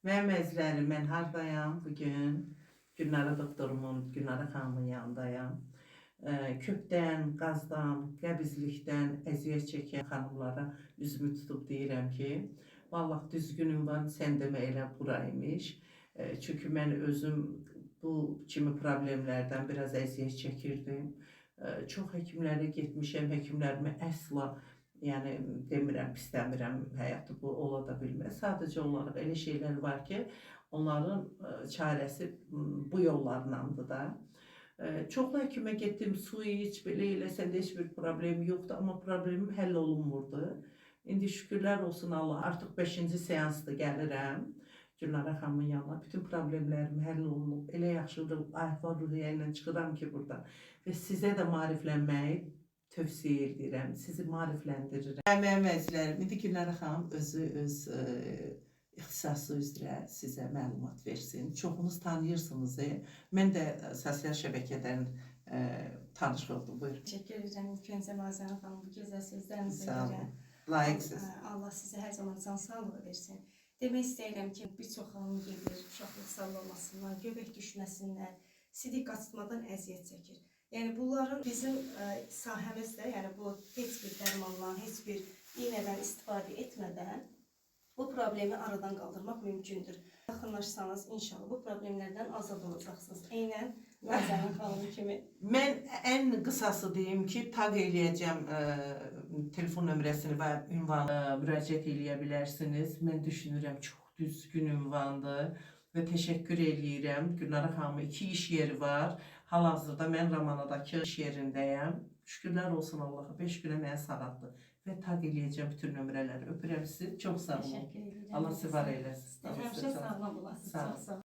Mənim əzizlərim, mən hardayam bugün? Gülnara doktorumun, Gülnara xanımın yanındayam. Köpdən, qazdan, qəbizlikdən əziyyət çəkən xanımlara üzümü tutub deyirəm ki, vallah düzgün ünvan sən demə elə buraymış. Çünki mən özüm bu kimi problemlərdən biraz əziyyət çəkirdim. Çox həkimlərə getmişəm, həkimlərimi əsla yəni demirəm, pisləmirəm, həyatı bu ola da bilməz. Sadəcə olaraq elə şeylər var ki, onların çarəsi bu yollarlandır da. Çoxlu həkimə getdim, su iç, belə eləsən də heç bir problem yoxdur, amma problemim həll olunmurdu. İndi şükürlər olsun Allah, artıq 5-ci seansdır gəlirəm Gülnara xanımın yanına. Bütün problemlərim həll olunub, elə yaxşıdır, ahval-ruhiyyə ilə çıxıram ki burada və sizə də maariflənməyi tövsiyə edirəm, sizi maarifləndirirəm. Mənim əzizlərim, indi Gülnara xanım özü öz ixtisası üzrə sizə məlumat versin. Çoxunuz tanıyırsınız. Mən də sosial şəbəkədən tanış oldum. Buyurun. Təşəkkür edirəm ilk öncə Mazəran xanım bu gözəl sözlərinizə görə. Layiqsiniz. Allah sizə hər zaman can sağlığı versin. Demək istəyirəm ki, bir çox hanım gedir, uşaqlıq sallanmasından, göbək düşməsindən, sidik qaçırtmadan əziyyət çəkir. Yəni bunların bizim sahəmizdə, yəni bu heç bir dərmandan, heç bir iynədən istifadə etmədən bu problemi aradan qaldırmaq mümkündür. Yaxınlaşsanız inşallah bu problemlərdən azad olacaqsınız. Eynən Mazəran xanım kimi. Mən ən qısası deyim ki, taq eləyəcəm telefon nömrəsini və ünvanı müraciət eləyə bilərsiniz. Mən düşünürəm çox düzgün ünvandır və təşəkkür eləyirəm. Gülnara xanımın 2 iş yeri var. Hal-hazırda mən Ramanadakı iş yerindəyəm. Şükürlər olsun Allaha, 5 günə mənə sağaltdı və taq eləyəcəm bütün nömrələri. Öpürəm sizi, çox sağ olun. Təşəkkür edirəm. Allah sizi var eləsin. Həmişə sağlam olasınız. Çox sağ olun.